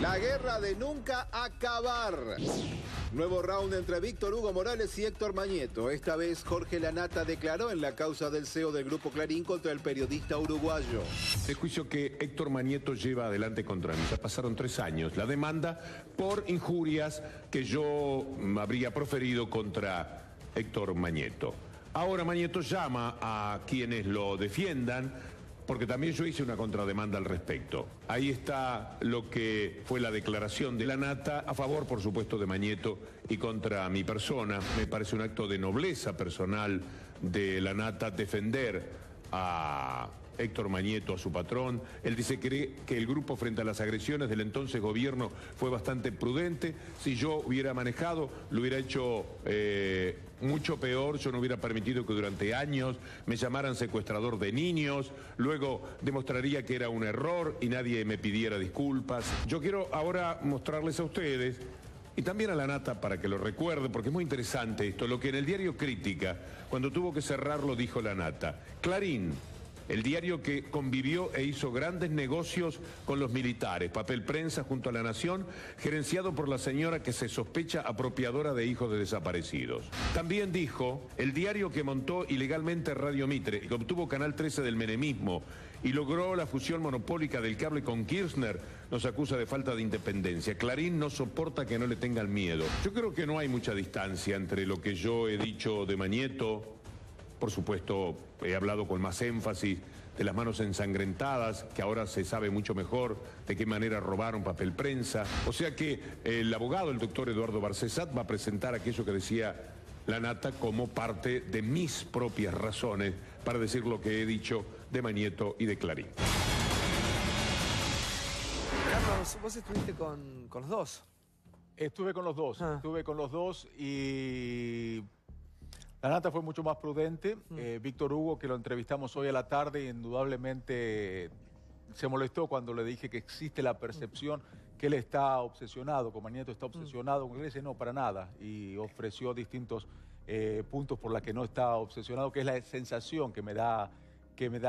La guerra de nunca acabar. Nuevo round entre Víctor Hugo Morales y Héctor Mañeto. Esta vez Jorge Lanata declaró en la causa del CEO del Grupo Clarín contra el periodista uruguayo. El juicio que Héctor Mañeto lleva adelante contra mí. Ya pasaron 3 años. La demanda por injurias que yo habría proferido contra Héctor Mañeto. Ahora Mañeto llama a quienes lo defiendan, porque también yo hice una contrademanda al respecto. Ahí está lo que fue la declaración de Lanata, a favor, por supuesto, de Mañeto y contra mi persona. Me parece un acto de nobleza personal de Lanata defender a Héctor Mañeto, a su patrón. Él dice que el grupo frente a las agresiones del entonces gobierno fue bastante prudente. Si yo hubiera manejado, lo hubiera hecho mucho peor. Yo no hubiera permitido que durante años me llamaran secuestrador de niños. Luego demostraría que era un error y nadie me pidiera disculpas. Yo quiero ahora mostrarles a ustedes y también a Lanata para que lo recuerde, porque es muy interesante esto, lo que en el diario Crítica, cuando tuvo que cerrarlo, dijo Lanata. Clarín, el diario que convivió e hizo grandes negocios con los militares, papel prensa junto a La Nación, gerenciado por la señora que se sospecha apropiadora de hijos de desaparecidos. También dijo, el diario que montó ilegalmente Radio Mitre, que obtuvo Canal 13 del menemismo y logró la fusión monopólica del cable con Kirchner, nos acusa de falta de independencia. Clarín no soporta que no le tengan miedo. Yo creo que no hay mucha distancia entre lo que yo he dicho de Mañeto. Por supuesto, he hablado con más énfasis de las manos ensangrentadas, que ahora se sabe mucho mejor de qué manera robaron papel prensa. O sea que el abogado, el doctor Eduardo Barcesat, va a presentar aquello que decía Lanata como parte de mis propias razones para decir lo que he dicho de Mañeto y de Clarín. Carlos, vos estuviste con los dos. Estuve con los dos y Lanata fue mucho más prudente. Víctor Hugo, que lo entrevistamos hoy a la tarde, indudablemente se molestó cuando le dije que existe la percepción que él está obsesionado, con Mañeto está obsesionado con Iglesia. No, para nada. Y ofreció distintos puntos por los que no está obsesionado, que es la sensación que me da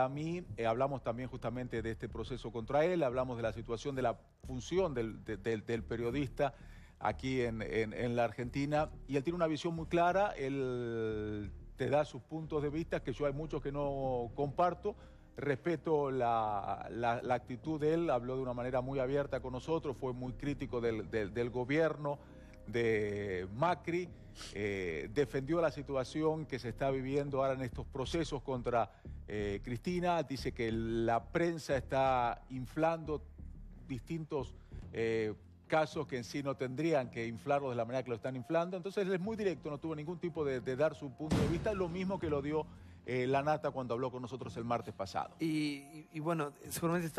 a mí. Hablamos también justamente de este proceso contra él, hablamos de la situación de la función del periodista aquí en la Argentina, y él tiene una visión muy clara. Él te da sus puntos de vista, que yo hay muchos que no comparto. Respeto la actitud de él, habló de una manera muy abierta con nosotros, fue muy crítico del gobierno de Macri, defendió la situación que se está viviendo ahora en estos procesos contra Cristina, dice que la prensa está inflando distintos casos que en sí no tendrían que inflarlos de la manera que lo están inflando. Entonces él es muy directo, no tuvo ningún tipo de dar su punto de vista, lo mismo que lo dio Lanata cuando habló con nosotros el martes pasado. Y bueno, seguramente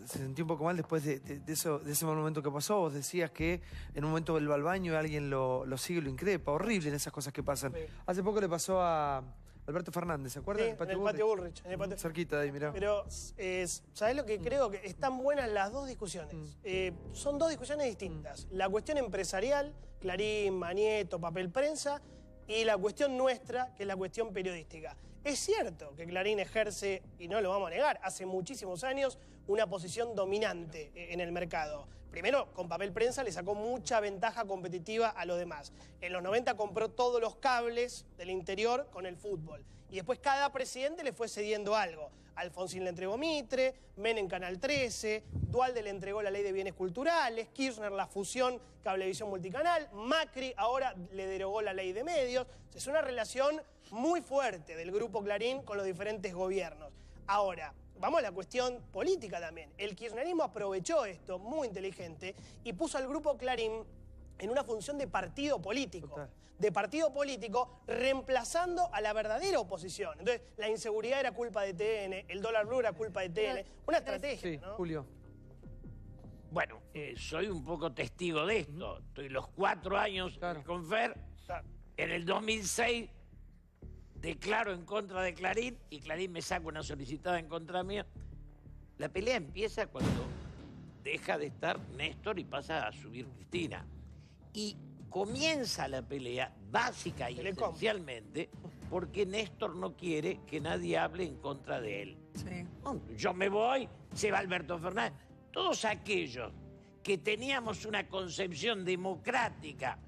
se sentía un poco mal después de ese mal momento que pasó. Vos decías que en un momento él va al baño y alguien lo sigue y lo increpa. Horrible en esas cosas que pasan. Sí. Hace poco le pasó a Alberto Fernández, ¿se acuerdan? Sí, en el patio Bullrich. Cerquita de ahí, mirá. Pero, ¿sabés lo que creo? Que están buenas las dos discusiones. Son dos discusiones distintas. La cuestión empresarial, Clarín, Mañeto, papel prensa, y la cuestión nuestra, que es la cuestión periodística. Es cierto que Clarín ejerce, y no lo vamos a negar, hace muchísimos años una posición dominante en el mercado. Primero, con papel prensa le sacó mucha ventaja competitiva a los demás. En los 90 compró todos los cables del interior con el fútbol. Y después cada presidente le fue cediendo algo. Alfonsín le entregó Mitre, Menem Canal 13, Duhalde le entregó la Ley de Bienes Culturales, Kirchner la fusión Cablevisión Multicanal, Macri ahora le derogó la Ley de Medios. Es una relación muy fuerte del Grupo Clarín con los diferentes gobiernos. Ahora, vamos a la cuestión política también. El kirchnerismo aprovechó esto, muy inteligente, y puso al Grupo Clarín en una función de partido político. Total. De partido político, reemplazando a la verdadera oposición. Entonces, la inseguridad era culpa de TN, el dólar blue era culpa de TN. Una estrategia, sí, ¿no? Julio. Bueno, soy un poco testigo de esto. Estoy los 4 años con Fer. En el 2006 declaro en contra de Clarín y Clarín me saca una solicitada en contra mía. La pelea empieza cuando deja de estar Néstor y pasa a subir Cristina. Y comienza la pelea básica y esencialmente porque Néstor no quiere que nadie hable en contra de él. Sí. Yo me voy, se va Alberto Fernández. Todos aquellos que teníamos una concepción democrática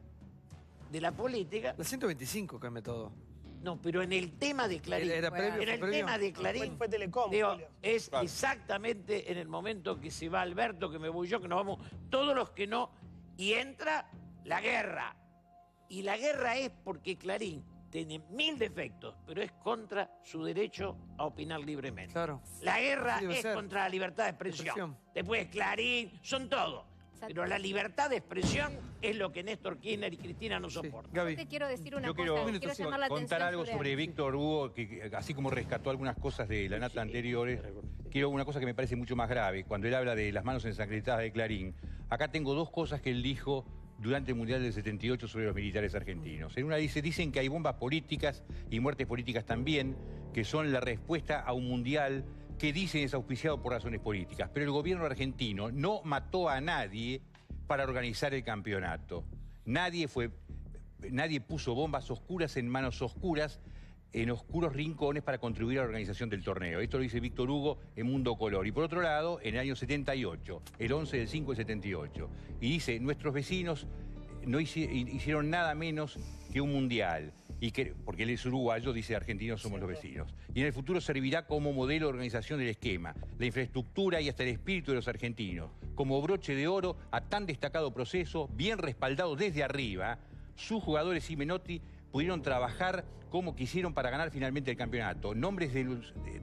de la política. La 125 cambia todo. No, pero en el tema de Clarín. Era previo, en el previo. tema de Clarín. Fue Telecom, digo, Julio. es exactamente en el momento que se va Alberto, que me voy yo, que nos vamos todos los que no. Y entra la guerra. Y la guerra es porque Clarín tiene 1000 defectos, pero es contra su derecho a opinar libremente. Claro. La guerra Sí, debe es ser. contra la libertad de expresión. Después Clarín, son todo. Pero la libertad de expresión es lo que Néstor Kirchner y Cristina no soportan. Gaby. Te quiero decir una Yo cosa, quiero llamar la contar atención algo sobre Víctor Hugo, que así como rescató algunas cosas de la nata anteriores, quiero una cosa que me parece mucho más grave. Cuando él habla de las manos ensangrentadas de Clarín, acá tengo dos cosas que él dijo durante el Mundial del 78 sobre los militares argentinos. En una dicen que hay bombas políticas y muertes políticas también, que son la respuesta a un Mundial que dicen es auspiciado por razones políticas. Pero el gobierno argentino no mató a nadie para organizar el campeonato. Nadie puso bombas oscuras en manos oscuras, en oscuros rincones para contribuir a la organización del torneo. Esto lo dice Víctor Hugo en Mundo Color. Y por otro lado, en el año 78, el 11 del 5 del 78, y dice, nuestros vecinos no hicieron nada menos que un mundial. Porque él es uruguayo, dice, argentinos somos los vecinos. Y en el futuro servirá como modelo de organización del esquema, la infraestructura y hasta el espíritu de los argentinos, como broche de oro a tan destacado proceso, bien respaldado desde arriba. Sus jugadores y Menotti pudieron trabajar como quisieron para ganar finalmente el campeonato. Nombres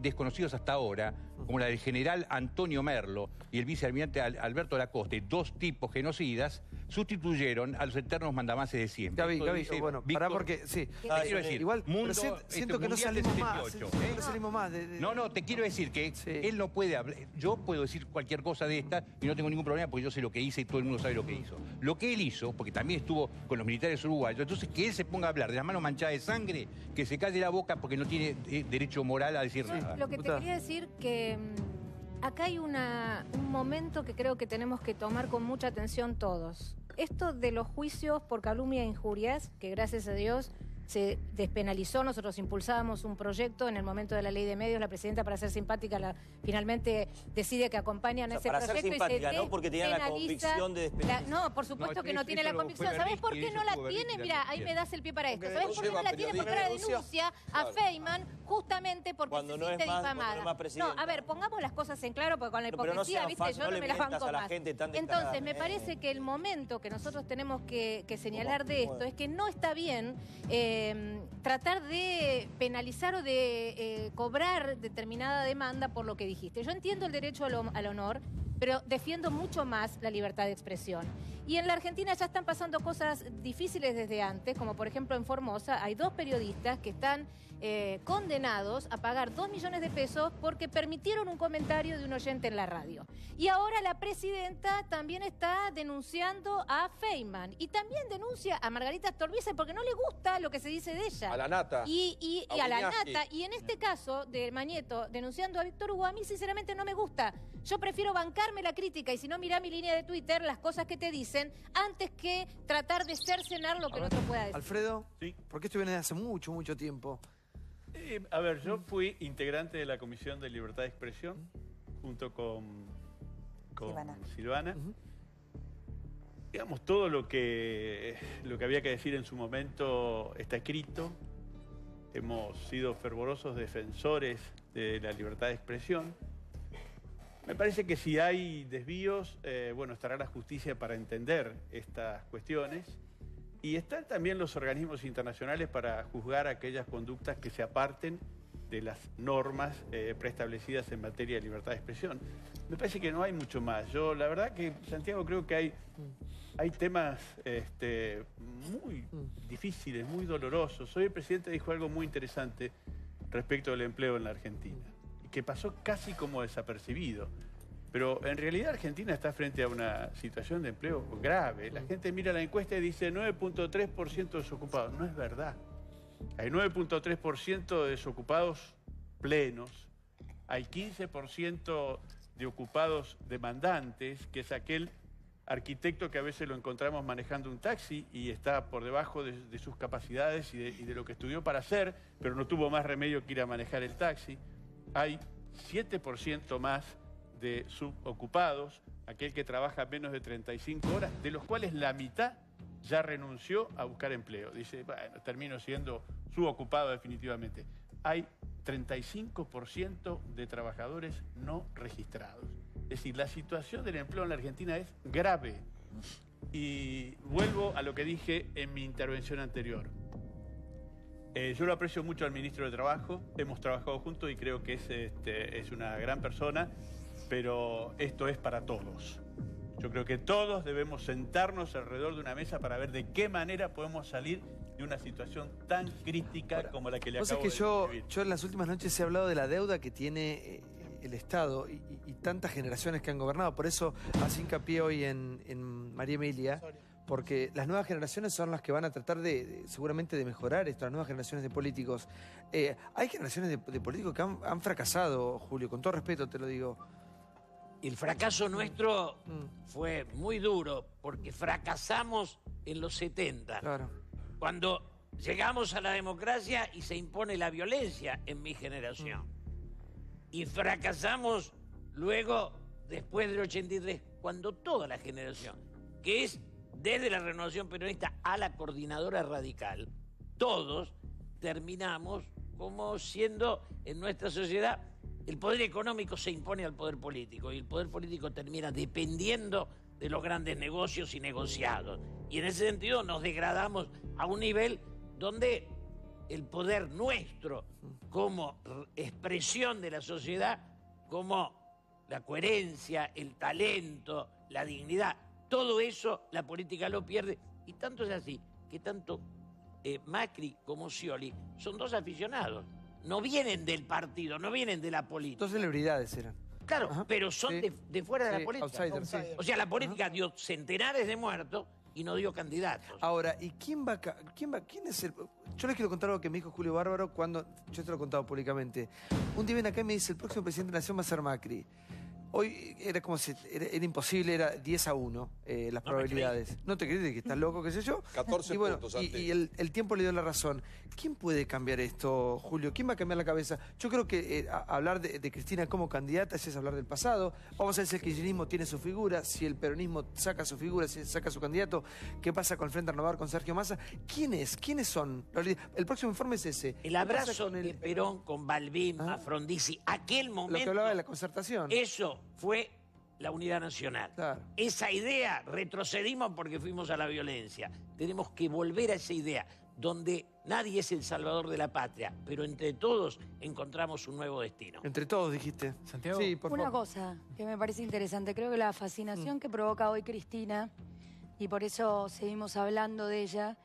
desconocidos hasta ahora, como la del general Antonio Merlo y el vicealmirante Alberto Lacoste, dos tipos genocidas, sustituyeron a los eternos mandamases de siempre. Gaby, bueno, pará porque, sí. Quiero decir, Igual, mundo, pero siento que no Mundial del salimos más. 78, No salimos más. No, te quiero decir que él no puede hablar. Yo puedo decir cualquier cosa de esta y no tengo ningún problema porque yo sé lo que hice y todo el mundo sabe lo que hizo. Lo que él hizo, porque también estuvo con los militares uruguayos, entonces que él se ponga a hablar de las manos manchadas de sangre, que se calle la boca porque no tiene derecho moral a decir nada. Lo que te quería decir que acá hay un momento que creo que tenemos que tomar con mucha atención todos. Esto de los juicios por calumnia e injurias, que gracias a Dios se despenalizó, nosotros impulsábamos un proyecto en el momento de la ley de medios, la presidenta, para ser simpática, finalmente decide que acompañan ese para proyecto. Ser simpática, ¿no? Porque tenía la convicción de despenalizar. No, por supuesto que no tiene la convicción. ¿Sabés por qué no la tiene? Mira, ahí me das el pie para esto. ¿Sabés por qué no la tiene? Porque ahora denuncia a Feynman justamente porque se siente difamada. No, a ver, pongamos las cosas en claro, porque con la hipocresía, viste, yo no me las banco más. Entonces, me parece que el momento que nosotros tenemos que señalar de esto es que no está bien tratar de penalizar o de cobrar determinada demanda por lo que dijiste. Yo entiendo el derecho al honor, pero defiendo mucho más la libertad de expresión. Y en la Argentina ya están pasando cosas difíciles desde antes, como por ejemplo en Formosa hay 2 periodistas que están condenados a pagar 2 millones de pesos porque permitieron un comentario de un oyente en la radio. Y ahora la presidenta también está denunciando a Feynman y también denuncia a Margarita Stolbizer porque no le gusta lo que se dice de ella. A la nata. Y a la nata. Y en este caso de Mañeto denunciando a Víctor Hugo, a mí sinceramente no me gusta. Yo prefiero bancarme la crítica y si no, mirá mi línea de Twitter, las cosas que te dicen, antes que tratar de cercenar lo que el otro pueda decir. Alfredo, sí. Porque esto viene de hace mucho, mucho tiempo. A ver, yo fui integrante de la Comisión de Libertad de Expresión junto con Silvana. Digamos, todo lo que había que decir en su momento está escrito. Hemos sido fervorosos defensores de la libertad de expresión. Me parece que si hay desvíos, bueno, estará la justicia para entender estas cuestiones. Y están también los organismos internacionales para juzgar aquellas conductas que se aparten de las normas preestablecidas en materia de libertad de expresión. Me parece que no hay mucho más. Yo, la verdad que, Santiago, creo que hay temas muy difíciles, muy dolorosos. Hoy el presidente dijo algo muy interesante respecto al empleo en la Argentina, y que pasó casi como desapercibido. Pero en realidad Argentina está frente a una situación de empleo grave. La gente mira la encuesta y dice 9.3% desocupados. No es verdad. Hay 9.3% de desocupados plenos. Hay 15% de ocupados demandantes, que es aquel arquitecto que a veces lo encontramos manejando un taxi y está por debajo de sus capacidades y de lo que estudió para hacer, pero no tuvo más remedio que ir a manejar el taxi. Hay 7% más de subocupados, aquel que trabaja menos de 35 horas, de los cuales la mitad ya renunció a buscar empleo. Dice, bueno, termino siendo subocupado definitivamente. Hay 35% de trabajadores no registrados. Es decir, la situación del empleo en la Argentina es grave. Y vuelvo a lo que dije en mi intervención anterior. Yo lo aprecio mucho al ministro de Trabajo, hemos trabajado juntos y creo que es una gran persona, pero esto es para todos. Yo creo que todos debemos sentarnos alrededor de una mesa para ver de qué manera podemos salir de una situación tan crítica como la que le acabo de describir. Yo en las últimas noches he hablado de la deuda que tiene el Estado y tantas generaciones que han gobernado. Por eso hace hincapié hoy en María Emilia, porque las nuevas generaciones son las que van a tratar seguramente de mejorar esto, las nuevas generaciones de políticos. Hay generaciones de políticos que han fracasado, Julio, con todo respeto te lo digo. El fracaso nuestro fue muy duro porque fracasamos en los 70. Claro. Cuando llegamos a la democracia y se impone la violencia en mi generación. Y fracasamos luego, después del 83, cuando toda la generación, que es desde la Renovación Peronista a la Coordinadora Radical, todos terminamos como siendo en nuestra sociedad, el poder económico se impone al poder político y el poder político termina dependiendo de los grandes negocios y negociados. Y en ese sentido nos degradamos a un nivel donde el poder nuestro como expresión de la sociedad, como la coherencia, el talento, la dignidad, todo eso la política lo pierde. Y tanto es así que tanto Macri como Scioli son dos aficionados. No vienen del partido, no vienen de la política. Dos celebridades eran. Claro, pero son de fuera de la política. Outsider. O sea, la política dio centenares de muertos y no dio candidatos. Ahora, ¿y quién es el...? Yo les quiero contar algo que me dijo Julio Bárbaro cuando... Yo te lo he contado públicamente. Un día viene acá y me dice, el próximo presidente de la Nación va a ser Macri. Hoy era como si... Era imposible, era 10-1 las probabilidades. No te crees que estás loco, qué sé yo. 14 y bueno, puntos antes. Y el tiempo le dio la razón. ¿Quién puede cambiar esto, Julio? ¿Quién va a cambiar la cabeza? Yo creo que hablar de Cristina como candidata es hablar del pasado. Vamos a ver si el kirchnerismo tiene su figura, si el peronismo saca su figura, si saca su candidato. ¿Qué pasa con el Frente Renovador, con Sergio Massa? ¿Quiénes son? El próximo informe es ese. El abrazo de Perón con Balbín, a Frondizi, aquel momento... Lo que hablaba de la concertación. Eso fue la unidad nacional. Claro. Esa idea, retrocedimos porque fuimos a la violencia. Tenemos que volver a esa idea, donde nadie es el salvador de la patria, pero entre todos encontramos un nuevo destino. Entre todos, dijiste. Santiago. Sí, por favor. Una cosa que me parece interesante, creo que la fascinación que provoca hoy Cristina, y por eso seguimos hablando de ella,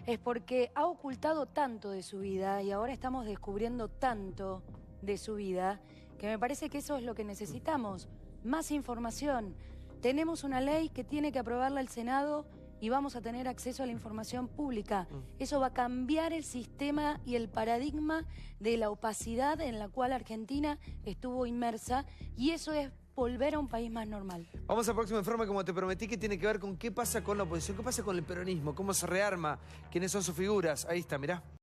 es porque ha ocultado tanto de su vida y ahora estamos descubriendo tanto de su vida, que me parece que eso es lo que necesitamos. Más información. Tenemos una ley que tiene que aprobarla el Senado y vamos a tener acceso a la información pública. Eso va a cambiar el sistema y el paradigma de la opacidad en la cual Argentina estuvo inmersa, y eso es volver a un país más normal. Vamos al próximo informe, como te prometí, que tiene que ver con qué pasa con la oposición, qué pasa con el peronismo, cómo se rearma, quiénes son sus figuras. Ahí está, mirá.